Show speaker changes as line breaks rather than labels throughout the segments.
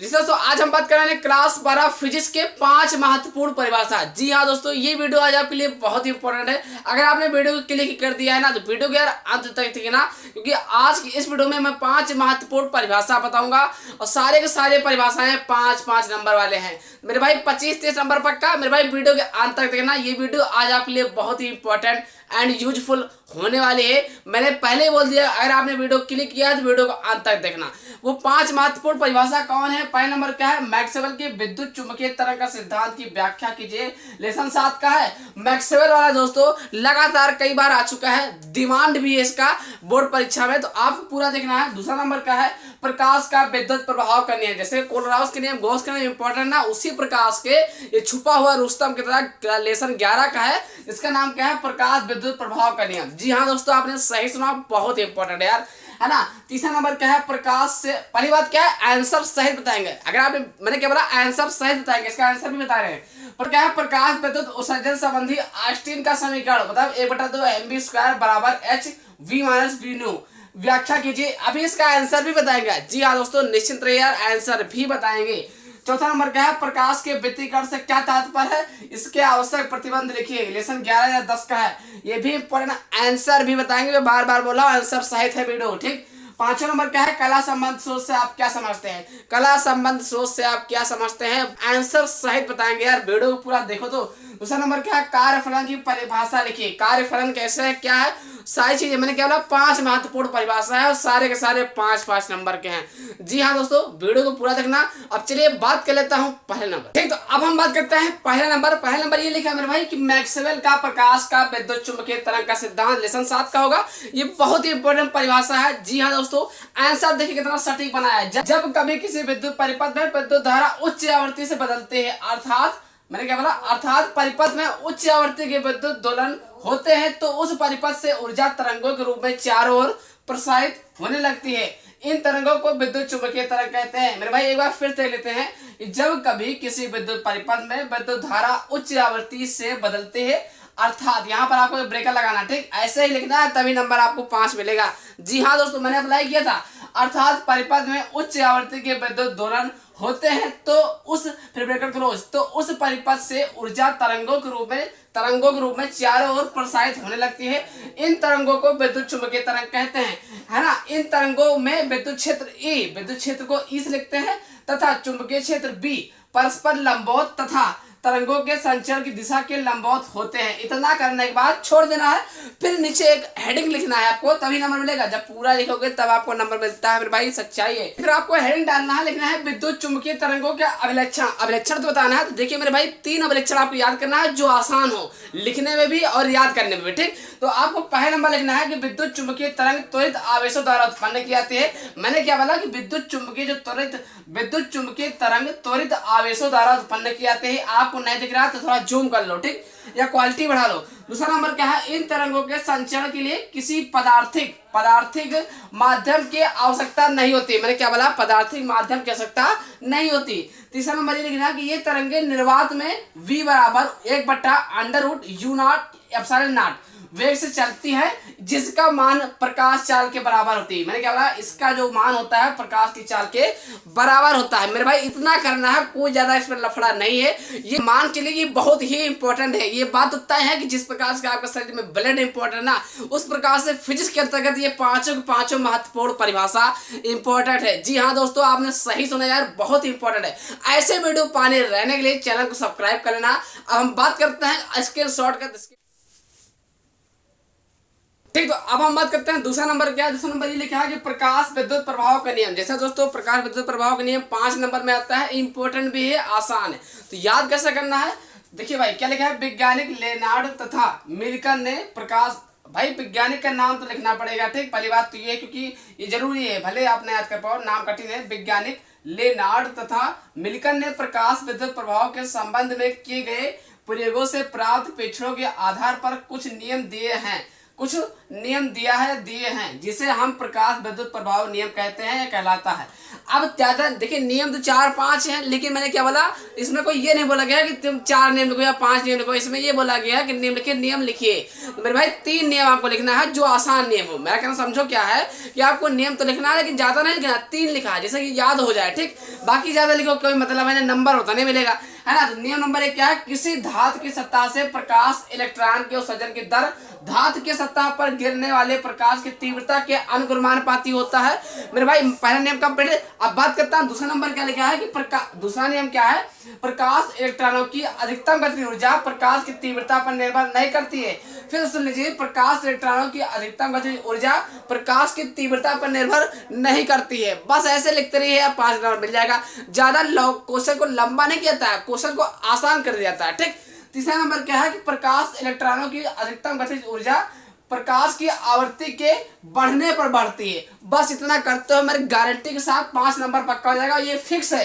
दोस्तों आज हम बात कर रहे हैं क्लास 12 फिजिक्स के 5 महत्वपूर्ण परिभाषा। जी हाँ दोस्तों, ये वीडियो आज आपके लिए बहुत ही इंपॉर्टेंट है। अगर आपने वीडियो को क्लिक कर दिया है ना तो वीडियो के यार अंत तक देखना, क्योंकि आज की इस वीडियो में मैं 5 महत्वपूर्ण परिभाषा बताऊंगा और सारे के सारे परिभाषाएं 5-5 नंबर वाले हैं मेरे भाई। 25-30 नंबर पक्का मेरे भाई। वीडियो के अंत तक देखना, ये वीडियो आज आपके लिए बहुत ही इंपॉर्टेंट एंड यूजफुल होने वाली है। मैंने पहले ही बोल दिया, अगर आपने वीडियो क्लिक किया है तो वीडियो को अंत तक देखना। वो 5 महत्वपूर्ण परिभाषा कौन है? पहला नंबर क्या है? मैक्सवेल के विद्युत चुंबकीय तरंग का सिद्धांत की व्याख्या कीजिए। लेसन 7 का है मैक्सवेल वाला। दोस्तों लगातार कई बार आ चुका है, डिमांड भी है इसका बोर्ड परीक्षा में, तो आपको पूरा देखना है। दूसरा नंबर का है प्रकाश का विद्युत प्रभाव का नियम। जैसे कोलराउस के नियम, गॉस के नियम इंपॉर्टेंट ना, उसी प्रकाश के ये छुपा हुआ रुस्तम की तरह लेसन 11 का है। इसका नाम क्या है? प्रकाश विद्युत प्रभाव का नियम। जी हाँ दोस्तों, आपने सही सुना, बहुत इंपॉर्टेंट है यार, है ना। तीसरा नंबर क्या है? प्रकाश से पहली बात क्या है? आंसर सहित बताएंगे। अगर आपने मैंने क्या बोला? आंसर सहित बताएंगे, इसका आंसर भी बता रहे हैं। पर क्या है? प्रकाश विद्युत उत्सर्जन संबंधी आइंस्टीन का समीकरण मतलब 1/2 mv² बराबर h(v-v)। व्याख्या कीजिए। अभी इसका आंसर भी बताएंगे। जी हाँ दोस्तों, निश्चिंत रहिए यार, आंसर भी बताएंगे। चौथा नंबर क्या है? प्रकाश के विकिरण से क्या तात्पर्य है? इसके आवश्यक प्रतिबंध लिखिए। लेसन 11 या 10 का है, ये भी इंपॉर्टेंट, आंसर भी बताएंगे। मैं बार बार बोला आंसर सहित है वीडियो, ठीक। पांचवा नंबर क्या है? कला संबंध सोच से आप क्या समझते हैं? कला संबंध सोच से आप क्या समझते हैं? आंसर सहित बताएंगे यार, वीडियो को पूरा देखो। तो दूसरा नंबर क्या है? कार्यफलन की परिभाषा लिखिए। कार्यफलन कैसे है, क्या है, सारी चीजें मैंने क्या बोला? 5 महत्वपूर्ण परिभाषा है और सारे के सारे 5-5 नंबर के हैं। जी हाँ दोस्तों, वीडियो को पूरा देखना। अब चलिए बात कर लेता हूँ पहले नंबर, ठीक। तो अब हम बात करते हैं पहला नंबर। पहला नंबर ये लिखा मेरे भाई कि मैक्सवेल का प्रकाश का विद्युत चुंबकीय तरंग का सिद्धांत, लेसन 7 का होगा। ये बहुत ही इंपॉर्टेंट परिभाषा है। जी हाँ दोस्तों, आंसर देखिए कितना सटीक बनाया है। जब कभी किसी विद्युत परिपथ में विद्युत धारा उच्च आवृत्ति से बदलते हैं, अर्थात मैंने क्या बोला? अर्थात परिपथ में उच्च आवृत्ति के विद्युत दोलन होते हैं, तो उस परिपथ से ऊर्जा तरंगों के रूप में चारों ओर प्रसारित होने लगती है। इन तरंगों को विद्युत चुंबकीय तरंग कहते हैं। मेरे भाई एक बार फिर देख लेते हैं कि जब कभी किसी विद्युत परिपथ में विद्युत धारा उच्च आवृत्ति से बदलते हैं, अर्थात यहाँ पर आपको ब्रेकर लगाना, ठीक, ऐसे ही लिखना है, तभी नंबर आपको 5 मिलेगा। जी हाँ दोस्तों, मैंने अप्लाई किया था। अर्थात परिपथ में उच्च आवृत्ति के विद्युत दोलन होते हैं, तो उस फिर ब्रैकेट क्लोज, तो उस परिपथ से ऊर्जा तरंगों के रूप में चारों ओर प्रसारित होने लगती है। इन तरंगों को विद्युत चुंबकीय तरंग कहते हैं, है ना। इन तरंगों में विद्युत क्षेत्र E, विद्युत क्षेत्र को E से लिखते हैं, तथा चुंबकीय क्षेत्र B परस्पर लंबवत तथा तरंगों के संचरण की दिशा के लंबवत होते हैं। इतना करने के बाद छोड़ देना है, फिर नीचे एक हेडिंग लिखना है आपको, तभी नंबर मिलेगा। जब पूरा लिखोगे तब आपको नंबर मिलता है मेरे भाई, सच्चाई है। फिर आपको हेडिंग डालना है, लिखना है विद्युत चुंबकीय तरंगों के अभिलक्षण। अभिलक्षण तो बताना है। तो देखिए मेरे भाई, 3 अभिलक्षण आपको याद करना है जो आसान हो लिखने में भी और याद करने में भी, ठीक। तो आपको पहला नंबर लिखना है कि विद्युत चुंबकीय तरंग त्वरित आवेशों द्वारा उत्पन्न की जाती है। मैंने क्या बोला कि विद्युत चुंबकीय तरंग त्वरित आवेशों द्वारा उत्पन्न की जाती है। आपको नहीं दिख रहा तो थोड़ा जूम कर लो, ठीक, या क्वालिटी बढ़ा लो। दूसरा नंबर क्या है? इन तरंगों के संचरण के लिए किसी पदार्थिक माध्यम की आवश्यकता नहीं होती। मैंने क्या बोला? पदार्थिक माध्यम की आवश्यकता नहीं होती। तीसरा नंबर ये लिखना कि ये तरंगे निर्वात में v बराबर 1/√u0 वेग से चलती है, जिसका मान प्रकाश चाल के बराबर होती है। मैंने क्या बोला? इसका जो मान होता है प्रकाश की चाल के बराबर होता है। मेरे भाई इतना करना है, कोई ज्यादा इसमें लफड़ा नहीं है। ये मान चलिए ये बहुत ही इंपॉर्टेंट है। ये बात होता है कि जिस प्रकार से आपका शरीर में ब्लड इंपॉर्टेंट ना, उस प्रकार से फिजिक्स के अंतर्गत ये पांचों महत्वपूर्ण परिभाषा इंपॉर्टेंट है। जी हाँ दोस्तों, आपने सही सुना यार, बहुत इंपॉर्टेंट है। ऐसे वीडियो पाने रहने के लिए चैनल को सब्सक्राइब कर लेना। अब हम बात करते हैं स्क्रीनशॉट का, ठीक। तो अब हम बात करते हैं दूसरा नंबर क्या है। दूसरा नंबर ये लिखा है कि प्रकाश विद्युत प्रभाव का नियम। जैसा दोस्तों प्रकाश विद्युत प्रभाव का नियम 5 नंबर में आता है, इंपॉर्टेंट भी है, आसान है। तो याद कैसे करना है? देखिए भाई क्या लिखा है? वैज्ञानिक लेनार्ड तथा मिल्टन ने प्रकाश, भाई वैज्ञानिक का नाम तो लिखना पड़ेगा, ठीक। पहली बात तो ये है, क्योंकि ये जरूरी है, भले आपने याद कर पाओ, नाम कठिन है। वैज्ञानिक लेनार्ड तथा मिल्टन ने प्रकाश विद्युत प्रभाव के संबंध में किए गए प्रयोगों से प्राप्त प्रेक्षणों के आधार पर कुछ नियम दिए हैं। कुछ नियम दिए हैं जिसे हम प्रकाश विद्युत प्रभाव नियम कहते हैं या कहलाता है। अब ज्यादा देखिए, नियम तो 4-5 हैं, लेकिन मैंने क्या बोला, इसमें कोई ये नहीं बोला गया कि तुम 4 नियम लिखो या 5 नियम लिखो। इसमें ये बोला गया है कि नियम लिखिए। तो मेरे भाई 3 नियम आपको लिखना है जो आसान नियम हो। मेरा कहना समझो क्या है कि आपको नियम तो लिखना है, लेकिन ज्यादा नहीं लिखना, 3 लिखा है जैसे कि याद हो जाए, ठीक। बाकी ज्यादा लिखो कोई मतलब है, नंबर होता नहीं मिलेगा, है ना। तो नियम नंबर 1 क्या है, किसी धातु की सतह से प्रकाश इलेक्ट्रॉन के उत्सर्जन की दर धातु की सतह पर गिरने वाले प्रकाश की तीव्रता के अनुक्रमानुपाती होता है। मेरे भाई पहला नियम का पहले अब बात करता हूं। दूसरा नंबर क्या लिखा है कि दूसरा नियम क्या है, प्रकाश इलेक्ट्रॉनों की अधिकतम गतिज ऊर्जा प्रकाश की तीव्रता पर निर्भर नहीं करती है। फिर सुन लीजिए, प्रकाश इलेक्ट्रॉनों की अधिकतम गतिज ऊर्जा प्रकाश की तीव्रता पर निर्भर नहीं करती है। बस ऐसे लिखते रहिए, 5 नंबर मिल जाएगा। ज्यादा क्वेश्चन को लंबा नहीं किया जाता है, क्वेश्चन को आसान कर दिया जाता है, ठीक। तीसरा नंबर क्या है कि प्रकाश इलेक्ट्रॉनों की अधिकतम गतिज ऊर्जा प्रकाश की आवृत्ति के बढ़ने पर बढ़ती है। बस इतना करते हो, मेरी गारंटी के साथ 5 नंबर पक्का हो जाएगा। ये फिक्स है,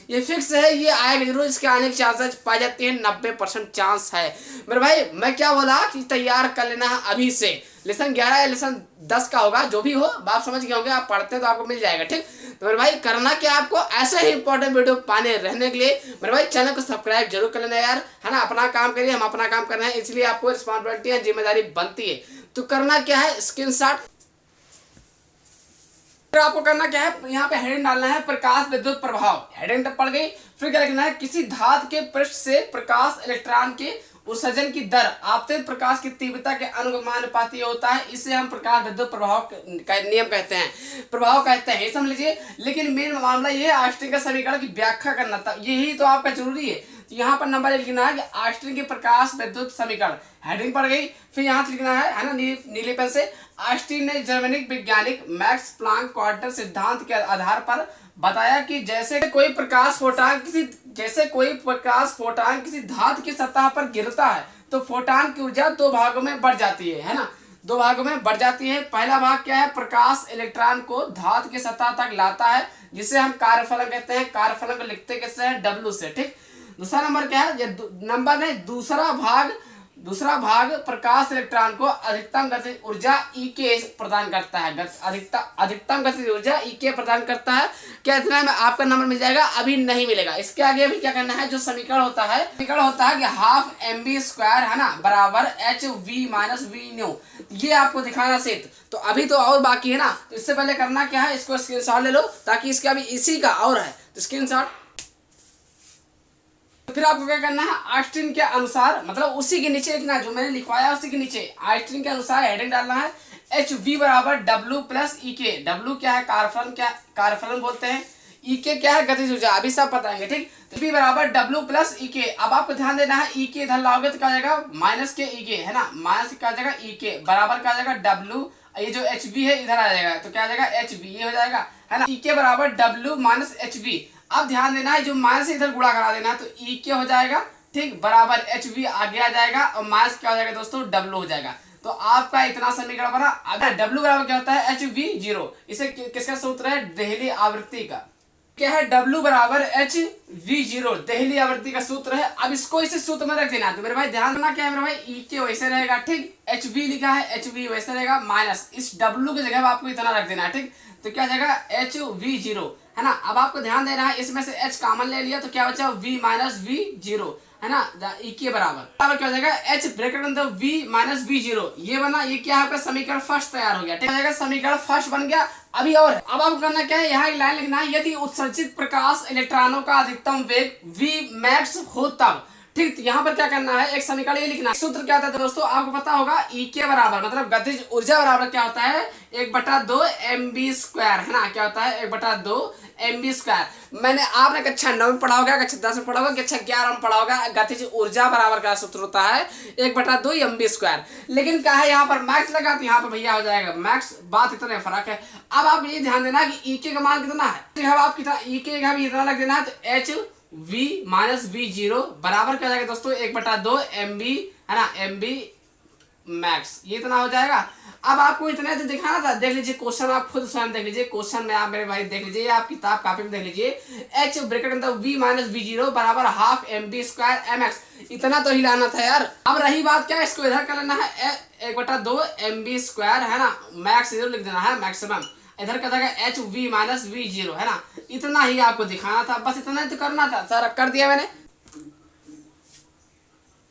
ये फिक्स है, ये आएगा जरूर। इसके आने के चांसेस पाई जाती है, 90% चांस है। मेरे भाई मैं क्या बोला कि तैयार कर लेना है अभी से। लेसन 11 या लेसन 10 का होगा, जो भी हो आप समझ गए होंगे, आप पढ़ते हैं तो आपको मिल जाएगा, ठीक। तो मेरे भाई करना क्या, आपको ऐसे ही इंपॉर्टेंट वीडियो पाने रहने के लिए मेरे भाई चैनल को सब्सक्राइब जरूर कर लेना यार, है ना। अपना काम करिए, हम अपना काम कर रहे हैं, इसलिए आपको रिस्पॉन्सिबिलिटी है, जिम्मेदारी बनती है। तो करना क्या है, स्क्रीनशॉट फिर आपको करना क्या है, यहाँ पे हेडिंग डालना है प्रकाश विद्युत प्रभाव। हेडिंग पड़ गई। फिर क्या लिखना है, किसी धातु के पृष्ठ से प्रकाश इलेक्ट्रॉन के उत्सर्जन की दर आपतित प्रकाश की तीव्रता के अनुमानुपाती होता है। इसे हम प्रकाश विद्युत प्रभाव का नियम कहते हैं, प्रभाव कहते हैं, ये समझ लीजिए। लेकिन मेन मामला ये है आइंस्टीन का समीकरण की व्याख्या करना था, यही तो आपका जरूरी है। तो यहाँ पर नंबर लिखना है कि आइंस्टीन के प्रकाश विद्युत समीकरण, हेडिंग पड़ गई। फिर यहाँ से लिखना है ना, नीले पेन से, आइंस्टीन ने जर्मनी वैज्ञानिक मैक्स प्लांक क्वांटम सिद्धांत के आधार पर बताया कि जैसे कोई प्रकाश फोटॉन किसी धातु की सतह पर गिरता है तो फोटॉन की ऊर्जा 2 भागों में बढ़ जाती है ना, 2 भागों में बढ़ जाती है। पहला भाग क्या है, प्रकाश इलेक्ट्रॉन को धातु की सतह तक लाता है, जिसे हम कार्यफलन कहते हैं। कार्यफलन को लिखते कैसे हैं, W से, ठीक। दूसरा नंबर क्या है, ये नंबर नहीं, दूसरा भाग प्रकाश इलेक्ट्रॉन को अधिकतम गतिज ऊर्जा E प्रदान करता है। अधिकतम गतिज ऊर्जा E प्रदान करता है। क्या इतना में आपका नंबर मिल जाएगा, अभी नहीं मिलेगा। इसके आगे भी क्या करना है, जो समीकरण होता है कि 12mv² है ना, बराबर hv - v न्यू। ये आपको दिखाना सिर्फ, तो अभी तो और बाकी है ना। तो इससे पहले करना क्या है, इसको स्क्रीनशॉट ले लो, ताकि इसका भी इसी का और है, तो स्क्रीनशॉट। फिर आपको क्या करना है, आइंस्टीन के अनुसार, मतलब उसी के नीचे लिखना है जो मैंने लिखवाया, उसी के नीचे आइंस्टीन के अनुसार हेडिंग डालना है, hv बराबर W + EK। W क्या है, कार्यफलन बोलते हैं। EK क्या है, गतिज ऊर्जा, अभी सब बताएंगे, ठीक। तो V बराबर W + EK। अब आपको ध्यान देना है, EK इधर लाओगे तो क्या जाएगा, -k है ना, माइनस क्या जाएगा EK, बराबर क्या जाएगा W, ये जो HV है इधर आ जाएगा, तो क्या जाएगा HV, ये हो जाएगा, है ना। EK बराबर W - HV। अब ध्यान देना है, जो माइनस इधर गुणा करा देना है, तो EK हो जाएगा, ठीक, बराबर HV आगे आ जाएगा, और माइनस क्या हो जाएगा दोस्तों, W हो जाएगा। तो आपका इतना समीकरण बना। अगर W बराबर क्या होता है, HV0। इसे किसका सूत्र है, देहली आवृत्ति का। क्या है, W बराबर HV0, देहली आवृत्ति का सूत्र है। अब इसको इसे सूत्र में रख देना। तो मेरे भाई ध्यान देना, क्या है मेरे भाई, EK वैसे रहेगा, ठीक, HV लिखा है, HV वैसे रहेगा, माइनस इस W की जगह आपको इतना रख देना है, ठीक। तो क्या जाएगा, HV0, है ना। अब आपको ध्यान देना है, इसमें से H कॉमन ले लिया तो क्या बचा, V - V0, है ना। EK बराबर क्या हो जाएगा, H ब्रैकेट अंदर V - V0, ये बना। ये क्या है, आपका समीकरण फर्स्ट तैयार हो गया, ठीक है। समीकरण फर्स्ट बन गया। अभी और अब आपको करना क्या है, यहाँ एक लाइन लिखना है, यदि उत्सर्जित प्रकाश इलेक्ट्रॉनों का अधिकतम वेग Vmax हो तब, ठीक। तो यहाँ पर क्या करना है, एक समीकरण ये लिखना है। सूत्र क्या होता है दोस्तों, आपको पता होगा, EK बराबर मतलब गतिज ऊर्जा बराबर क्या होता है, 1/2 mv², है ना। क्या होता है, 1/2 mv²। मैंने आपने कक्षा 9 में पढ़ा होगा, कक्षा 10 में पढ़ा होगा, कक्षा 11 में पढ़ा होगा। गतिज ऊर्जा बराबर का सूत्र होता है 1/2 mv²। लेकिन क्या है, यहाँ पर मैक्स लगा तो यहाँ पर भैया हो जाएगा मैक्स, बात इतना फर्क है। अब आप ये ध्यान देना कि EK का मान कितना है, आप कितना EK का भी इतना लग देना है, तो HV - V0 बराबर क्या जाएगा दोस्तों, 1/2 mv, है ना, mv मैक्स, ये इतना हो जाएगा। अब आपको इतना तो दिखाना था, देख लीजिए क्वेश्चन, आप खुद स्वयं देख लीजिए क्वेश्चन में, आप मेरे भाई देख लीजिए, आप किताब कापी में देख लीजिए। एच ब्रैकेट अंदर वी माइनस वी जीरो बराबर half M B square M X, इतना तो हिलाना था यार। अब रही बात क्या, इसको इधर कर लेना है 1/2 एम बी स्क्वायर, है ना, मैक्स जीरो लिख देना है मैक्सिमम, इधर का था H V minus V zero, है ना, इतना ही आपको दिखाना था, बस इतना ही तो करना था सर, कर दिया मैंने।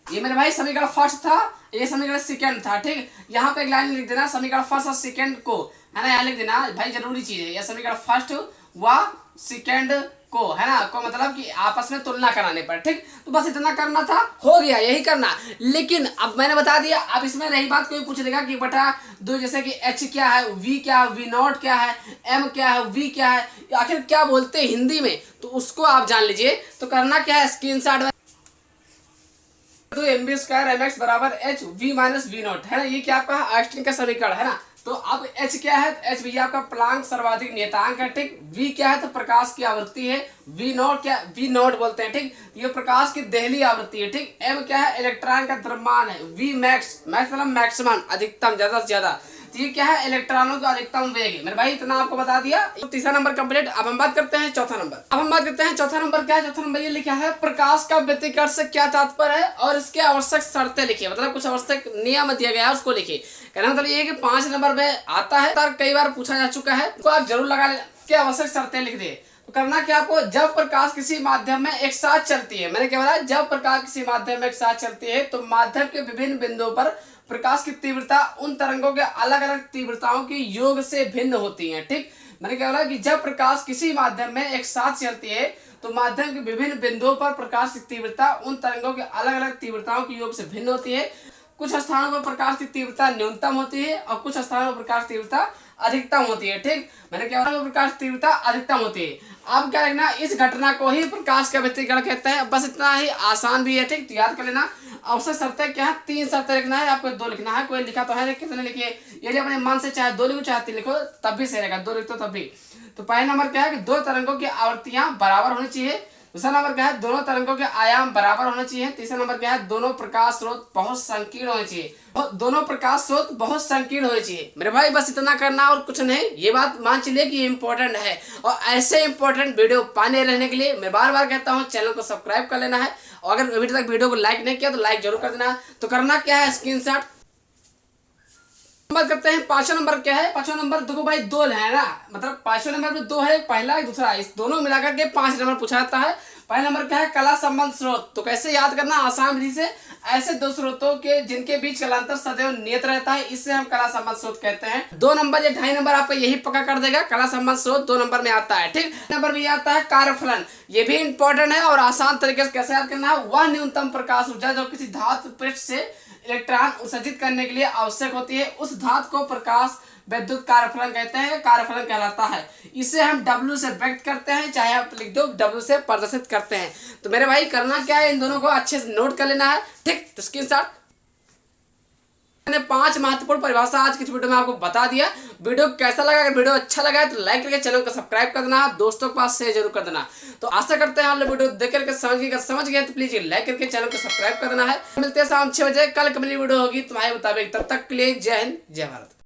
ये मेरे भाई समीकरण फर्स्ट था, ये समीकरण सेकंड था, ठीक। यहाँ पे एक लाइन लिख देना समीकरण फर्स्ट और सेकंड को, है ना, यहाँ लिख देना भाई, जरूरी चीज है, यह समीकरण फर्स्ट व सेकंड को, है ना, को मतलब कि आपस में तुलना कराने पर, ठीक। तो बस इतना करना था, हो गया, यही करना। लेकिन अब मैंने बता दिया, अब इसमें रही बात, कोई पूछ लेगा कि बटा दो, जैसे कि एच क्या है, वी क्या है, वी नॉट क्या है, एम क्या है, वी क्या है, आखिर क्या बोलते हैं हिंदी में, तो उसको आप जान लीजिए। तो करना क्या है, स्क्रीनशॉट तो M B square M X बराबर H V minus V naught, है ना, ये क्या आपका आइंस्टीन का समीकरण है ना। तो अब एच क्या है, एच भी आपका प्लांक सर्वाधिक नियतांक है, ठीक। वी क्या है, तो प्रकाश की आवृत्ति है। वी नॉट क्या, वी नॉट बोलते हैं, ठीक, ये प्रकाश की देहली आवृत्ति है, ठीक। एम क्या है, इलेक्ट्रॉन का द्रव्यमान है। वी मैक्स, मैक्स मतलब मैक्सिमम, अधिकतम, ज्यादा से ज्यादा। तो ये क्या है, इलेक्ट्रॉनों का अधिकतम वेग है। मेरे भाई इतना आपको बता दिया, तो तीसरा नंबर कंप्लीट। अब हम बात करते हैं चौथा नंबर। अब हम बात करते हैं चौथा नंबर क्या है। चौथा नंबर ये लिखा है, प्रकाश का व्यतिकरण से क्या तात्पर्य है और इसके आवश्यक शर्तें लिखिए, मतलब कुछ आवश्यक नियम दिया गया है उसको लिखिए। कहना मतलब ये है कि 5 नंबर में आता है, कई बार पूछा जा चुका है, तो आप जरूर लगा लें कि आवश्यक शर्तें लिख दे। तो करना क्या आपको, जब प्रकाश किसी माध्यम में एक साथ चलती है, मैंने क्या बोला, जब प्रकाश किसी माध्यम में एक साथ चलती है तो माध्यम के विभिन्न बिंदुओं पर प्रकाश की तीव्रता उन तरंगों के अलग अलग तीव्रताओं के योग से भिन्न होती है, ठीक। मैंने क्या बोला कि जब प्रकाश किसी माध्यम में एक साथ चलती है तो माध्यम के विभिन्न बिंदुओं पर प्रकाश की तीव्रता उन तरंगों के अलग अलग तीव्रताओं के योग से भिन्न होती है। कुछ स्थानों पर प्रकाश की तीव्रता न्यूनतम होती है और कुछ स्थानों पर प्रकाश तीव्रता अधिकतम होती है, ठीक। मैंने क्या बोला, प्रकाश तीव्रता अधिकतम होती है। अब क्या लिखना, इस घटना को ही प्रकाश का व्यतिकरण कहते हैं, बस इतना ही, आसान भी है, ठीक। तो याद कर लेना। आवश्यक शर्तें क्या है, 3 शर्तें लिखना है, आपको 2 लिखना है, कोई लिखा तो है, कितने लिखिए, यदि अपने मन से चाहे 2 लिखो चाहे 3 लिखो तब भी सही रहेगा, 2 लिखो तब भी। तो पहला नंबर क्या है कि 2 तरंगों की आवृत्तियां बराबर होनी चाहिए। दूसरा नंबर क्या है, दोनों तरंगों के आयाम बराबर होने चाहिए। तीसरा नंबर क्या है, दोनों प्रकाश स्रोत बहुत संकीर्ण होने चाहिए, दोनों प्रकाश स्रोत बहुत संकीर्ण होने चाहिए। मेरे भाई बस इतना करना और कुछ नहीं, ये बात मान चलिए कि इंपॉर्टेंट है। और ऐसे इंपॉर्टेंट वीडियो पाने रहने के लिए मैं बार बार कहता हूँ, चैनल को सब्सक्राइब कर लेना है, और अगर अभी तक वीडियो को लाइक नहीं किया तो लाइक जरूर कर देना। तो करना क्या है, स्क्रीनशॉट। बात करते हैं 5वां नंबर क्या है। 5वां नंबर देखो भाई, 2 है ना, मतलब 5वें नंबर में 2 है, पहला एक दूसरा, इस दोनों मिलाकर के 5 नंबर पूछा जाता है। पहला नंबर क्या है, कला संबंध स्रोत। तो कैसे याद करना, आसान विधि से, ऐसे 2 स्रोतों के जिनके बीच कलांतर सदैव नियत रहता है, इससे हम कला संबंध स्रोत कहते हैं। 2 नंबर या 2.5 नंबर आपका यही पक्का कर देगा, कला संबंध स्रोत 2 नंबर में आता है, ठीक। नंबर में आता है कार्यफलन, ये भी इंपॉर्टेंट है और आसान तरीके से कैसे याद करना है, वह न्यूनतम प्रकाश ऊर्जा जो किसी धातु पृष्ठ से इलेक्ट्रॉन उत्सर्जित करने के लिए आवश्यक होती है, उस धातु को प्रकाश विद्युत कार्यफलन कहते हैं, कार्यफलन कहलाता है। इसे हम W से व्यक्त करते हैं, चाहे आप लिख दो W से प्रदर्शित करते हैं। तो मेरे भाई करना क्या है, इन दोनों को अच्छे से नोट कर लेना है, ठीक। तो स्क्रीनशॉट। मैंने 5 महत्वपूर्ण परिभाषा आज की इस वीडियो में आपको बता दिया। वीडियो कैसा लगा, अगर वीडियो अच्छा लगा है तो लाइक करके चैनल को सब्सक्राइब कर देना, दोस्तों के पास शेयर जरूर कर देना। तो आशा करते हैं आप लोग वीडियो देख करके समझ गए तो प्लीज लाइक करके चैनल को सब्सक्राइब कर देना है। मिलते हैं शाम 6 बजे, कल कल वीडियो होगी तुम्हारे मुताबिक, तब तक के लिए जय हिंद जय भारत।